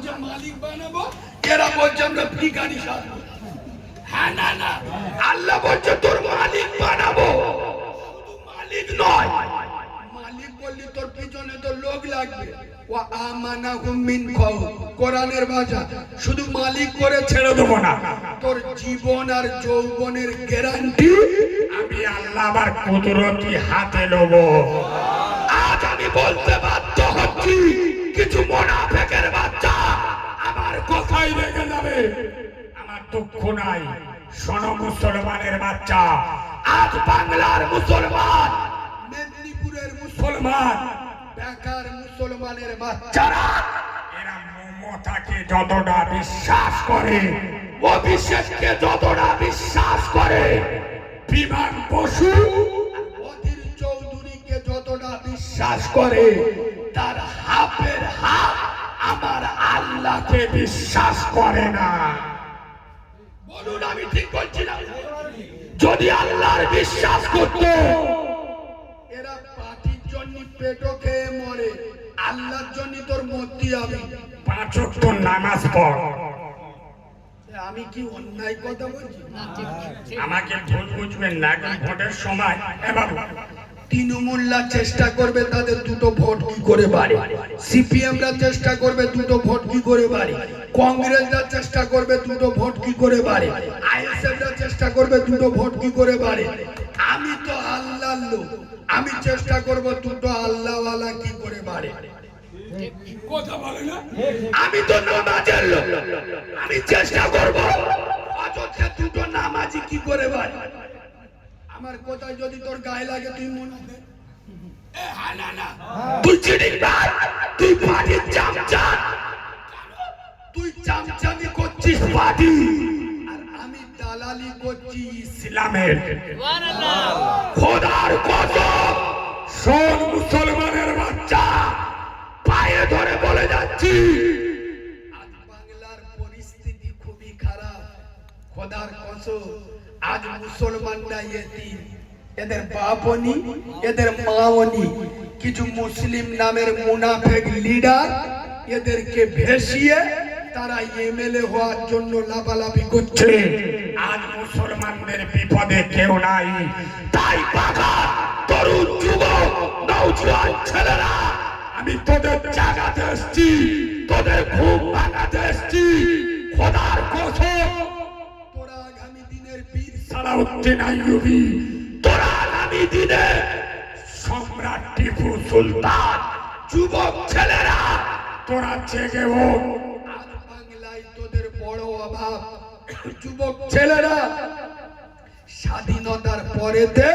বলছে মালিক বানাবো, এরা বলছে আমরা ভিখারি সাজবো। হ্যাঁ না না, আল্লাহ বলছে তোর মালিক বানাবো, শুধু মালিক নয়, মালিক বললি তোর পিছনে তো লোক লাগবে। ওয়া আমানাহুম মিন খাউফ, কোরআনের ভাষা, শুধু মালিক করে ছেড়ে দেবো না, তোর জীবন আর যৌবনের গ্যারান্টি আমি আল্লাহ আমার কুদরতি হাতে নেব। আজ আমি বলতে বাধ্য হচ্ছি, কিছু মুনাফিকের বাচ্চা আমার কথাই রেগে যাবে। আমার দুঃখ নাই, শোনো মুসলমানের বাচ্চা, আজ বাংলার মুসলমান, মেদিনীপুরের মুসলমান, ঢাকার মুসলমানের বাচ্চারা এরা মমতাকে যতটা বিশ্বাস করে, অভিষেককে যতটা বিশ্বাস করে, বিমান বসু অধীর চৌধুরীকে যতটা বিশ্বাস করে, তার হাফের হাফ আমার আল্লাহকে বিশ্বাস করে না। বলুন আমি ঠিক বলছি না? যদি আল্লাহর বিশ্বাস করত, এরা পার্টির জন্য পেটো খেয়ে মরে, আল্লাহর জন্য তোর মরতে হবে। 5 ওয়াক্ত নামাজ পড়। আমি কি অন্যায় কথা বলছি? আমাকে ভুল বুঝবেন না, এখন ভোটের সময় এবার তৃণমূলরা চেষ্টা করবে তাদের দুটো ভোট কি করে বাড়ে, সিপিএমরা চেষ্টা করবে দুটো ভোট কি করে বাড়ে, কংগ্রেসরা চেষ্টা করবে দুটো ভোট কি করে বাড়ে, আইএসএফরা চেষ্টা করবে দুটো ভোট কি করে বাড়ে। আমি তো আল্লাহর লোক, আমি চেষ্টা করব দুটো আল্লাহওয়ালা কি করে বাড়ে। কথা বলে না, আমি তো নামাজের লোক, আমি চেষ্টা করব অযোধ্যা দুটো নামাজি কি করে বাড়ে। আমার কোথায় যদি তোর গায়ে লাগে তুই মনে দে, তুই চিটিংবাজ, তুই পার্টির চামচা, তুই চামচামি করছিস পার্টি, আর আমি দালালি করছি ইসলামের। খোদার কসম, শোন মুসলমানের বাচ্চা, পায়ে ধরে বলে যাচ্ছি, আজ বাংলার পরিস্থিতি খুবই খারাপ। খোদার কসম, আজ মুসলমানরা এতিম, এদের বাপও নি, এদের মাও নি। কিছু মুসলিম নামের মুনাফিক লিডার এদেরকে ভেসিয়ে তারা এমএলএ হওয়ার জন্য লাফালাফি করছে। আজ মুসলমানদের বিপদে কেউ নাই, তাই বাঘা তরুণ যুবক নওজোয়ান ছেলেরা, আমি তোদের জাগাতে এসছি, তোদের ঘুম ভাঙাতে এসছি। খোদার কসম, তোরা আগামী দিনের বীর সালাউদ্দিন আইয়ুবী, তোরা আগামী দিনে সম্রাট টিপু সুলতান, যুবক ছেলেরা, তোরা জেগে ওঠ। আজ বাংলায় তোদের বড় অভাব। যুবক ছেলেরা, স্বাধীনতার পরেতে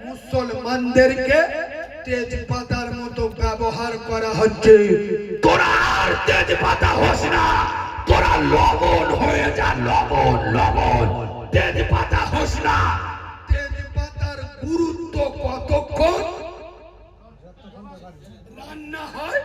মুসলমানদেরকে তেজপাতার মতো ব্যবহার করা হচ্ছে। তোরা আর তেজপাতা হোস না, তোরা লবণ হয়ে যা, লবণ লবণ, তেজপাতা হোস না। তেজপাতার গুরুত্ব কতক্ষণ রান্না হয়,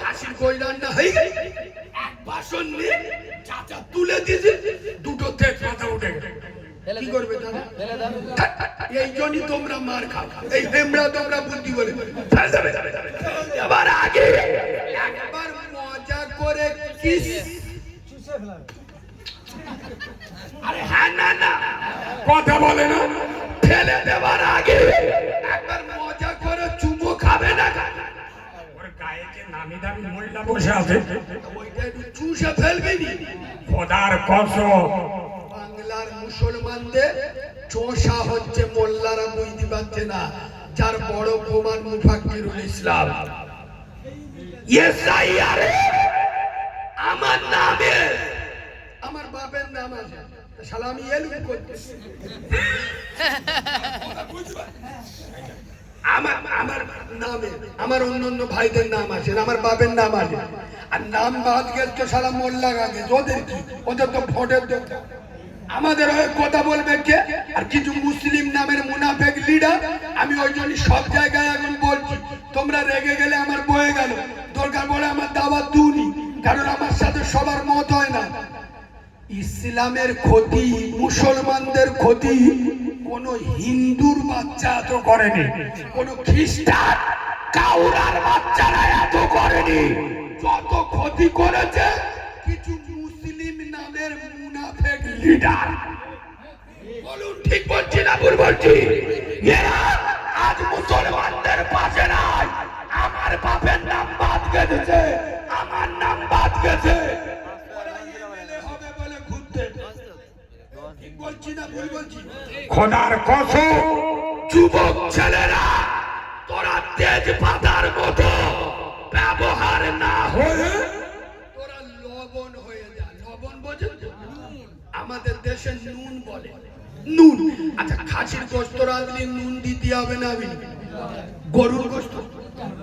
খাসির কই রান্না হয়ে গেছে, এক বাসন নিয়ে চাচা তুলে দিয়েছে, দুটো তেজপাতা উঠে গেছে। কি করবে দাদা? এই জন্যই তোমরা মার খাও, এই হেমরা তোমরা বুদ্ধি বলে এবার আগে একবার মজা করে কিস, আরে হ্যাঁ না না কথা বলে না, ফেলে দেবার আগে একবার মজা করে চুমো খাবে না? ওর গায়ে যে নামি দামি মহিলা বসে আছে, ওইটা একটু চুষে ফেলবি নি? খোদার কসম, বাংলার মুসলমানদের চোষা হচ্ছে, মোল্লারা বুঝতে পারছে না। যার বড় প্রমাণ মুফাক্কিরুল ইসলাম। আমার নামে, আমার বাপের নাম আছে, শালা আমি এলুম করতে, আমার আমার নামে আমার অন্য অন্য ভাইদের নাম আছে, আমার বাপের নাম আছে, আর নাম বাদ গেছে শালা মোল্লা গাছে। ওদের কি, ওদের তো ভোটের দরকার। আমাদের হয়ে কথা বলবে কে? আর কিছু মুসলিম নামের মুনাফিক লিডার। আমি ওই জন্য সব জায়গায় এখন বলছি, তোমরা রেগে গেলে আমার বয়ে গেল, দরকার পড়ে আমার দাওয়াত দুনি, কারণ আমার সাথে সবার মত হয় না। ইসলামের ক্ষতি, মুসলমানদের ক্ষতি কোন হিন্দুর বাচ্চা এত করেনি, কোন খ্রিস্টান কাউরার বাচ্চারা এত করেনি। যত ক্ষতি করেছে কিছু মুসলিম নামের মুনাফেক লিডার। বলুন ঠিক বলছি না ভুল বলছি? এরা আজ মুসলমানদের পাশে নাই। আমার বাপের নাম বাদ গেছে, আমার নাম বাদ গেছে। ওরা এমএলএ হবে বলে ঘুরতে। ঠিক বলছি না ভুল বলছি? খোদার কসম, যুবক ছেলেরা তোরা তেজ পাতার মতো ব্যবহার না হয়ে তোরা লবণ হয়ে যা। লবণ বোঝেন তো? আমাদের দেশে নুন বলে। নুন। আচ্ছা, খাসির গোশত রাঁধলে নুন দিতে হবে না? গরুর গোশত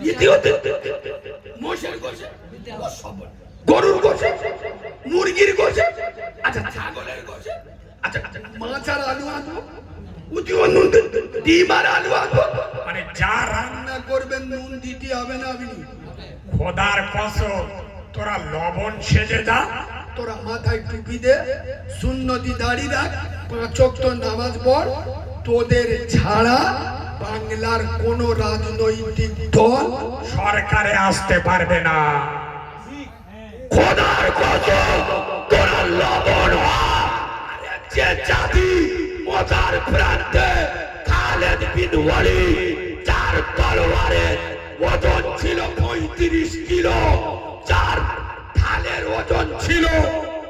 দিতে হতে, মোষের গোশে, গরুর গোশে, মুরগির গোশে, আচ্ছা ছাগলের গোশে, আচ্ছা মাছ আর আলু আনবো, উদিও নুন, ডিম আর আলু আনবো, মানে যা রান্না করবেন নুন দিতে হবে না? খোদার কসম, তোরা লবণ সেজে যা। তোরা মাথায় টুপি দে, সুন্নতি দাড়ি রাখ, 5 ওয়াক্ত নামাজ পড়। তোদের ছাড়া বাংলার কোন রাজনৈতিক দল সরকারে আসতে পারবে না। খোদার কসম তোরা লবণ হ। যে জাতি মজার প্রান্তে খালেদ বিন ওয়ালিদ, যার তলোয়ারের ওজন ছিল 35 কিলো, যার ঢালের ওজন ছিল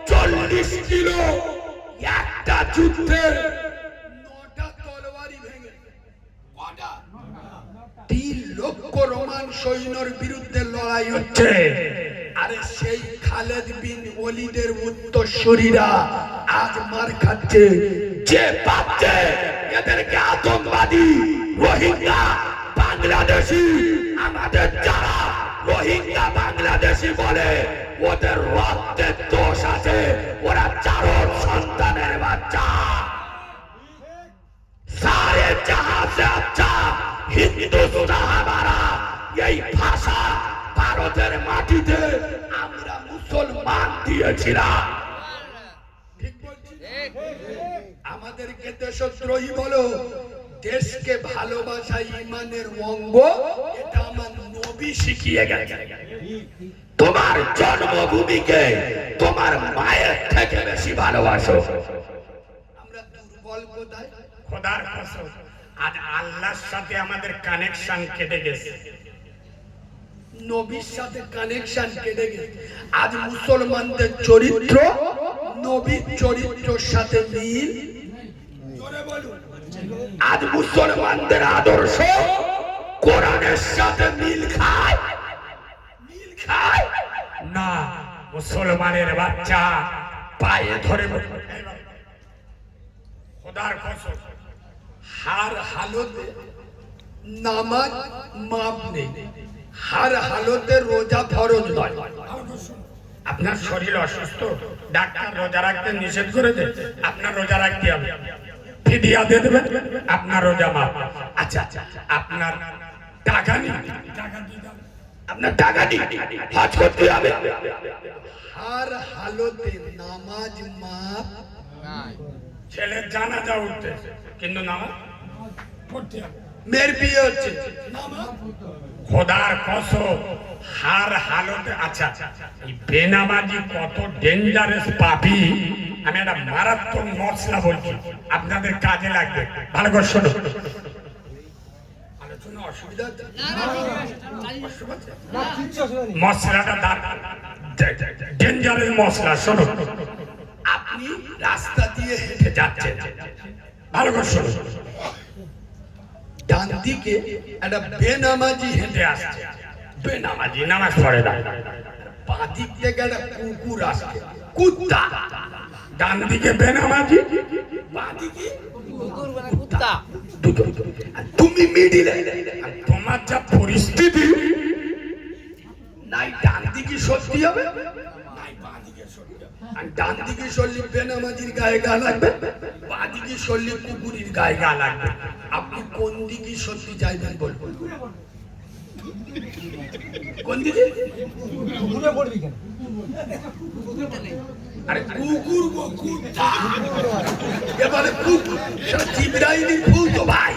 40 কিলো, একটা যুদ্ধে 9টা তলোয়ারই ভেঙে, কটা? 3 লক্ষ রোমান সৈন্যর বিরুদ্ধে লড়াই হচ্ছে। আরে সেই খালেদ বিন ওয়ালিদের উত্তরসূরিরা আজ মার খাচ্ছে। যে পাচ্ছে এদেরকে আতঙ্কবাদী, রোহিঙ্গা, বাংলাদেশি, আমাদের যারা রোহিঙ্গা বাংলাদেশি বলে ওদের রক্তের দোষ আছে। ওরা চারণ সন্তানের বাচ্চা। সারে জাহাঁ সে আচ্ছা হিন্দুস্তান হামারা। এই ভাষা ভারতের মাটিতে আমরা মুসলমান দিয়েছিলাম। ঠিক বলছি? আমাদেরকে দেশদ্রোহী বলো, দেশকে ভালোবাসা ইমানের অঙ্গ, এটা আমার নবী শিখিয়ে গেছে। তোমার জন্মভূমিকে তোমার মায়ের থেকে বেশি ভালোবাসো। আমরা দুর্বল কোথায়? খোদার কসম, আজ আল্লাহর সাথে আমাদের কানেকশন কেটে গেছে। নবীর সাথে কানেকশন কেটে গেছে। আজ মুসলমানদের চরিত্র নবীর চরিত্রের সাথে মিল। জোরে বলুন। আজ মুসলমানদের আদর্শ কোরআনের সাথে মিল খায়, মিল খায় না। মুসলমানের বাচ্চা পায়ে ধরে খোদার কসম, হার হালতে নামাজ মাপ নেই, হার হালতে রোজা ফরজ নয়। আপনার শরীর অসুস্থ, ডাক্তার রোজা রাখতে নিষেধ করে দে, আপনার রোজা রাখতে হবে, ফিদিয়া দিয়ে দেবেন, আপনার রোজা মাপ। আচ্ছা, আপনার টাকা নেই, আপনার টাকা নেই, হজ করতে হবে। হার হালতে নামাজ মাপ। ছেলের জানাজা উঠতে কিন্তু নামাজ পড়তে হবে। মেয়ের বিয়ে হচ্ছে, নামাজ। খোদার কসম, হার হালতে। আচ্ছা, এই বেনামাজি কত ডেঞ্জারাস পাপী। আমি একটা মারাত্মক মশলা বলছি, আপনাদের কাজে লাগবে, ভালো করে শোনো। আলোচনা অসুবিধা মশলাটা ডেঞ্জারাস মশলা, শোনো। আপনি রাস্তা দিয়ে হেঁটে যাচ্ছেন, ভালো করে শোনো। ডান দিকে একটা বেনামাজি হেঁটে হেঁটে আসছে, বেনামাজি নামাজ পড়ে না। বাঁ দিক থেকে একটা কুকুর আসছে, কুত্তা। ডান দিকে বেনামাজি, বাঁ দিকে কুত্তা। দুটো। আর তুমি মিডিলে। তোমার যা পরিস্থিতি, নাই ডান দিকে সত্যি হবে, নাই বাঁ দিকে সত্যি হবে। আর ডান দিকে সরলি বেনামাজির গায়ে গা লাগবে, বাঁ দিকে সরলি কুকুরের গায়ে গা লাগবে। আপনি কোন দিকে সত্যি চাইবেন বলবেন? কোন দিকে? আরে কুকুর গো, কুত্তা। এবারে কুকুর জিবরাইলের ফুল তো ভাই।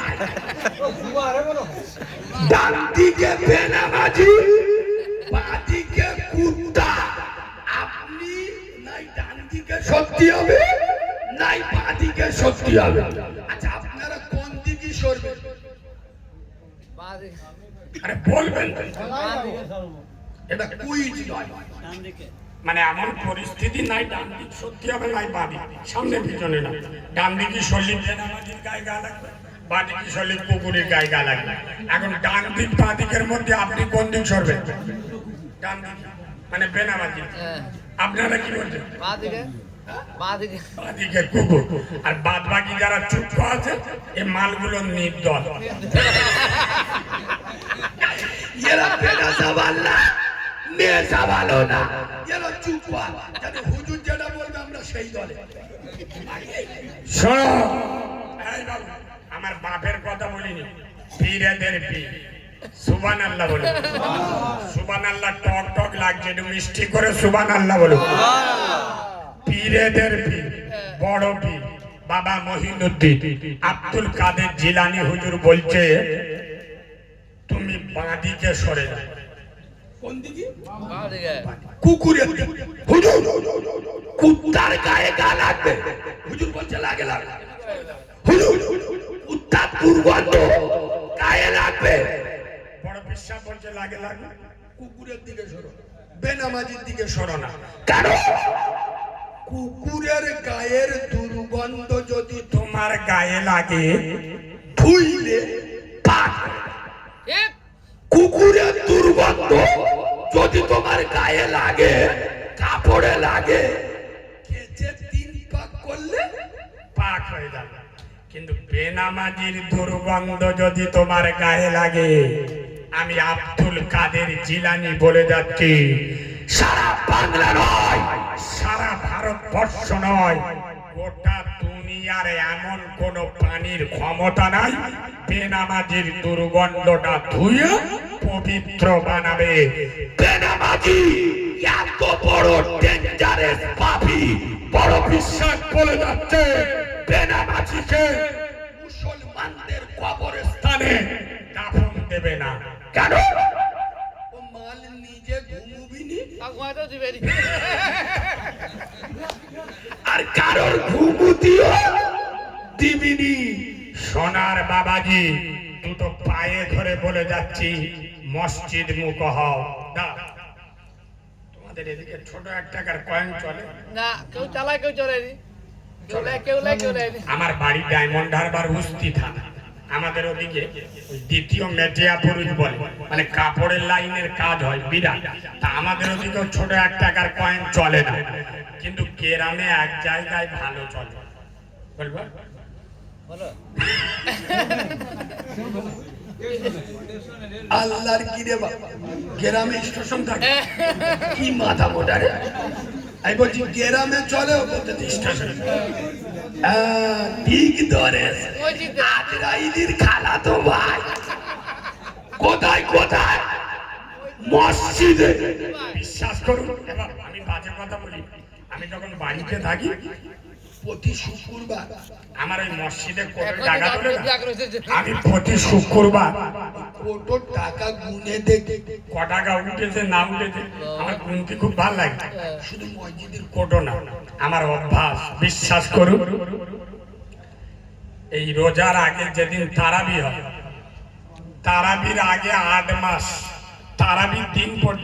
ডান দিকে বেনামাজি, বাঁ দিকে কুত্তা আপনি নাই ডান দিকে সত্যি হবে নাই বাঁ দিকে সত্যি হবে। আচ্ছা আপনারা কোন দিকে সরবেন? বাঁদিকে। আরে বলবেন তো। বাঁদিকে। এটা কুইজ নয়। মানে এমন পরিস্থিতি নাই ডান দিক সত্যি হবে নাই বাঁ দিক, সামনে পিছনে না। ডান দিকে সরলে বেনামাজির গায়ে গা লাগবে, বাঁ দিকে সরলে কুকুরের গায়ে গা লাগবে। এখন ডান দিক বাঁ দিকের মধ্যে আপনি কোন দিক সরবেন? ডান দিক মানে বেনামাজি। হ্যাঁ। আপনারা কি বলছেন? বাঁদিকে। বাঁদিকে। বাঁ দিকে কুকুর, আর বাদ বাকি যারা চুপ আছে এই মালগুলো নির্দল। এরা বেটা সবাল না, মেয়ে সবালও না, এরা চুপ যাতে হুজুর যেটা বলবে আমরা সেই দলে। শোনো এই বাবু, আমার বাপের কথা বলিনি, পীরেদের পীর। সুবহানাল্লাহ বলো, সুবহানাল্লাহ। টক টক লাগছে, একটু মিষ্টি করে সুবহানাল্লাহ বলো। পীরেদের পীর, বড় পীর বাবা মহিনুদ্দিন আব্দুল কাদের জিলানী হুজুর বলছে তুমি বাঁ দিকে সরে যাও। কোন দিকে? বাঁদিকে। কুকুরের দিকে। হুজুর কুত্তার গায়ে গা লাগবে, হুজুর বলছে লাগে লাগবে। হুজুর কুত্তার দুর্গন্ধ গায়ে লাগবে, বড় বিশ্বাস বলছে লাগে লাগে। কুকুরের দিকে সরো, বেনামাজির দিকে সরো সরো না। না। কেন? কুকুরের গায়ের দুর্গন্ধ যদি তোমার গায়ে লাগে ধুইলে পাক। ঠিক। কুকুরের দুর্গন্ধ যদি তোমার গায়ে লাগে, কাপড়ে লাগে, কেচে 3 পাক করলে পাক হয়ে যাবে। কিন্তু বেনামাজির দুর্গন্ধ যদি তোমার গায়ে লাগে, আমি আব্দুল কাদের জিলানী বলে যাচ্ছি, সারা বাংলা নয়, সারা ভারতবর্ষ নয়, গোটা দুনিয়ার এমন কোন পানির ক্ষমতা নাই বেনামাজির দুর্গন্ধটা ধুয়ে পবিত্র বানাবে। বেনামাজি এত বড় ডেঞ্জারাস পাপী, বড় বিশ্বাস বলে যাচ্ছে বেনামাজিকে মুসলমানদের কবরস্থানে দাফন দেবে না। কেন? ও মাল নিজে ঘুমুবিনি ঘুমাইতেও দিবে নি। আর কারোর ঘুমু দিবিনি। সোনার বাবাজি দুটো পায়ে ধরে বলে যাচ্ছি, মসজিদ মুখ হও। দাও। তোমাদের এদিকে ছোট 1 টাকার কয়েন চলে? না, কেউ চালায় কেউ চলেনি। কেউ নেয় কেউ নেয় কেউ নেয়নি। আমার বাড়ি ডায়মন্ড হারবার উস্তি থানা। আমাদের ওদিকে ওই দ্বিতীয় মেটিয়া পুরুষ বলে, মানে কাপড়ের লাইনের কাজ হয় বিরাট। তা আমাদের ওদিকেও ছোট 1 টাকার কয়েন চলে না, কিন্তু গ্রামে এক জায়গায় ভালো চলে। বলবো? বলো। আল্লাহর কি রে বাবা, গ্রামে স্টেশন থাকে কি মাথা মোটা রে। আমি বলছি গ্রামে চলে, ও বলতে স্টেশন। ঠিক ধরে ওই চিন্তা। আজরাইলির খালা তো ভাই কোথায় কোথায় মসজিদে। বিশ্বাস করুন, এবার আমি বাজে কথা বলি, আমি যখন বাড়িতে থাকি প্রতি শুক্রবার আমার ওই মসজিদে কোটি এখন টাকা তো তোলে না। জাগ্রত হয়েছে। আমি প্রতি শুক্রবার কোটো টাকা গুনে দেখে ক টাকা উঠেছে না উঠেছে আমার গুনতে খুব ভালো লাগে। শুধু মসজিদের কোটো না, আমার অভ্যাস। বিশ্বাস করুন, এই রোজার আগে যেদিন তারাবি হয়, তারাবির আগে 8 মাস তারাবির দিন পর্যন্ত